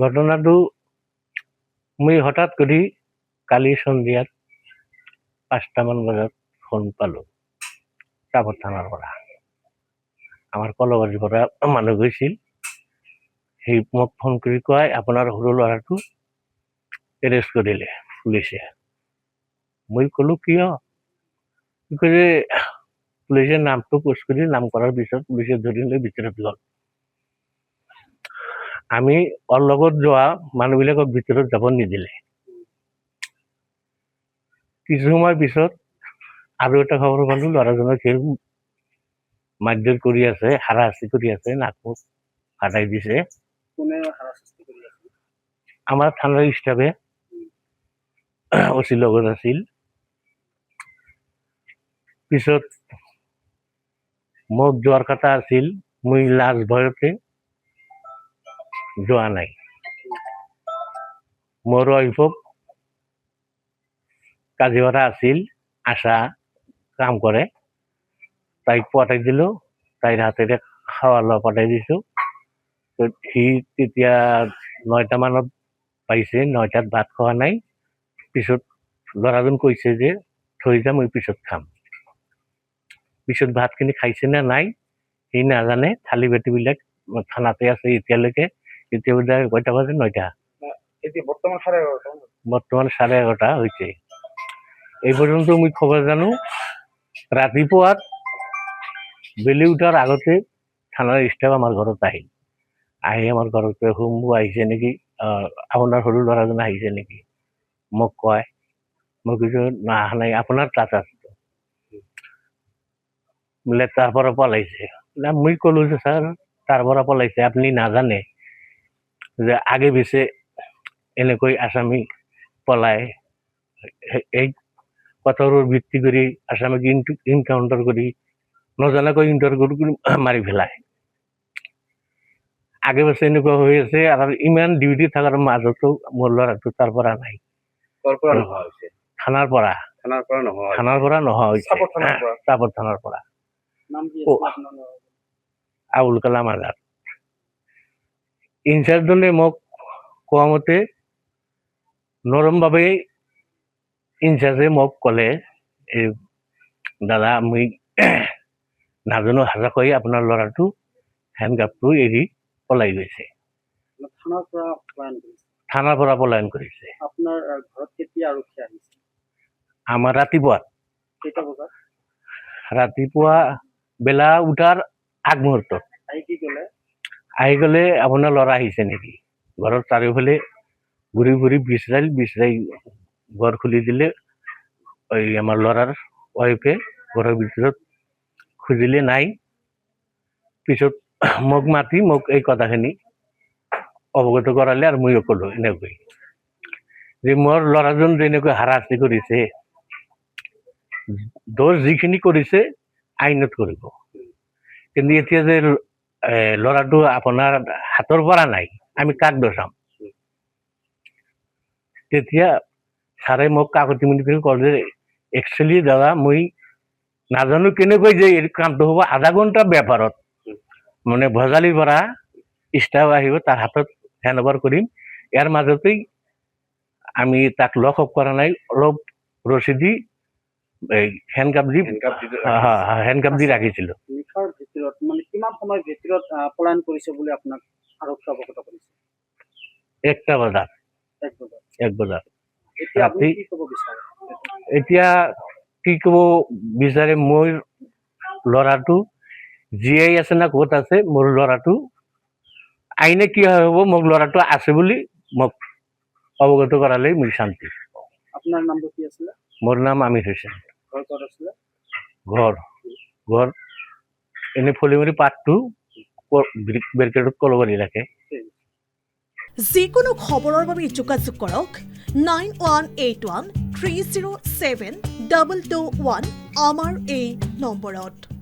ঘটনাটো মই হঠাৎ কৰি কালি সন্ধিয়াত ৫টামান বজাত ফোন পালোঁ চাপৰ থানাৰ পৰা। আমাৰ কলবাৰীৰ পৰা মানুহ গৈছিল, সি মোক ফোন কৰি কয় আপোনাৰ সৰু ল'ৰাটো এৰেষ্ট কৰিলে পুলিচে। মই ক'লোঁ কিয়? সি কয় যে পুলিচে নামটো পোষ্ট কৰি নাম কৰাৰ পিছত পুলিচে ধৰি লৈ ভিতৰত গ'ল। আমি লগত যোৱা মানুহবিলাকক ভিতৰত যাব নিদিলে। কিছু সময় পিছত আৰু এটা খবৰ পালোঁ ল'ৰাজনক সেই মাৰধৰ কৰি আছে, হাৰাশাস্তি কৰি আছে, নাক মুখ ফাটাই দিছে। কোনে হাৰাশাস্তি কৰি আছে? আমাৰ থানাৰ ষ্টাফে অচি লগত আছিল। পিছত মোক যোৱাৰ কথা আছিল, মই লাজ ভয়তে যোৱা নাই। মোৰ ৱাইফক কাজিপাৰা আছিল, আশা কাম কৰে, তাইক পঠাই দিলোঁ, তাইৰ হাতেৰে খাৱা লোৱা পঠাই দিছোঁ। সি তেতিয়া ৯টা মানত পাইছে, ৯টাত ভাত খোৱা নাই। পিছত ল'ৰাজন কৈছে যে থৈ যা মই পিছত খাম। পিছত ভাতখিনি খাইছে নে নাই সি নাজানে, থালি বাতিবিলাক থানাতে আছে এতিয়ালৈকে। এতিয়া বোধহয় কেইটা বাজে? ৯টা। বৰ্তমান 11:30। বৰ্তমান 11:30 হৈছে। এই পৰ্যন্ত মই খবৰ জানো ৰাতিপুৱাত বেলি উঠাৰ আগতে থানাৰ ষ্টাফ আমাৰ ঘৰত আহিল। আহি আমাৰ ঘৰত শুম্বু আহিছে নেকি, আপোনাৰ সৰু ল'ৰাজন আহিছে নেকি মোক কয়। মই কৈছোঁ না অহা নাই, আপোনাৰ তাত আছে বোলে তাৰ পৰা পলাইছে। মই ক'লোঁ যে ছাৰ তাৰ পৰা পলাইছে আপুনি নাজানে যে আগে পিছে এনেকৈ আসামী পলাই এই কথাৰ ভিত্তি কৰি আসামীক ইনকাউণ্টাৰ কৰি নজনাকৈ ইনকাউণ্টাৰ কৰি মাৰি পেলায়। আগে পাছে এনেকুৱা হৈ আছে আৰু ইমান ডিউটি থকাৰ মাজতো মোৰ ল'ৰাটো তাৰ পৰা নাই। থানাৰ পৰা নোহোৱা হৈছে, চাপৰ থানাৰ পৰা। আবুল কালাম আজাদ। ইনচাৰ্জজনে মোক কোৱা মতে নৰমভাৱে ইনচাৰ্জে মোক ক'লে, এই দাদা মই নাজানো সঁচাকৈ আপোনাৰ ল'ৰাটো হেণ্ডকাপটো এৰি পলাই গৈছে। থানাৰ পৰা পলায়ন কৰিছে। আপোনাৰ ঘৰত কেতিয়া আৰক্ষী আহিছে? আমাৰ ৰাতিপুৱা কেইটা বজাত? ৰাতিপুৱা বেলা উঠাৰ আগমুহূৰ্তত আহি কি ক'লে? আহি গ'লে আপোনাৰ ল'ৰা আহিছে নেকি। ঘৰৰ চাৰিওফালে ঘূৰি ঘূৰি বিচাৰি ঘৰ খুলি দিলে। এই আমাৰ ল'ৰাৰ ৱাইফে ঘৰৰ ভিতৰত খুজিলে নাই। পিছত মোক মাতি মোক এই কথাখিনি অৱগত কৰালে আৰু ময়ো ক'লোঁ এনেকৈ যে মোৰ ল'ৰাজন যেনেকৈ হাৰাশাস্তি কৰিছে, দোষ যিখিনি কৰিছে আইনত কৰিব, কিন্তু এতিয়া যে ল'ৰাটো আপোনাৰ হাতৰ পৰা নাই, আমি কাক দোষাম? তেতিয়া ছাৰে মোক কাকতি মিনতি কৰি ক'লে যে একচুৱেলি দাদা মই নাজানো কেনেকৈ যে এই কামটো হ'ব। আধা ঘণ্টা বেপাৰত মানে ভজালিৰ পৰা ষ্টাফ আহিব, তাৰ হাতত হেণ্ড অভাৰ কৰিম। ইয়াৰ মাজতেই আমি তাক লক আপ কৰা নাই, অলপ ৰছী দি হেণ্ডকাপ দি ৰাখিছিলোঁ। নিশাৰ ভিতৰত মানে কিমান সময়ৰ ভিতৰত পলায়ন কৰিছে বুলি আপোনাক আৰক্ষী অৱগত কৰিছে? 1টা বজাত। 1 বজাত ৰাতি। এতিয়া কি ক'ব বিচাৰে, মোৰ ল'ৰাটো জীয়াই আছে না ক'ত আছে? মোৰ ল'ৰাটো আইনে কি হ'ব, মোক ল'ৰাটো আছে বুলি মোক অৱগত কৰালে মই শান্তি। আপোনাৰ নামটো কি আছিলে? মোৰ নাম আমিৰ হুছেইন। ঘৰ ক'ত আছিলে? ঘৰ এনে ফলিমাৰী পাৰ্ট 2 বেৰকেটত কলবাৰী থাকে। যিকোনো খবৰৰ বাবে যোগাযোগ কৰক 9181 307 221 আমাৰ এই নম্বৰত।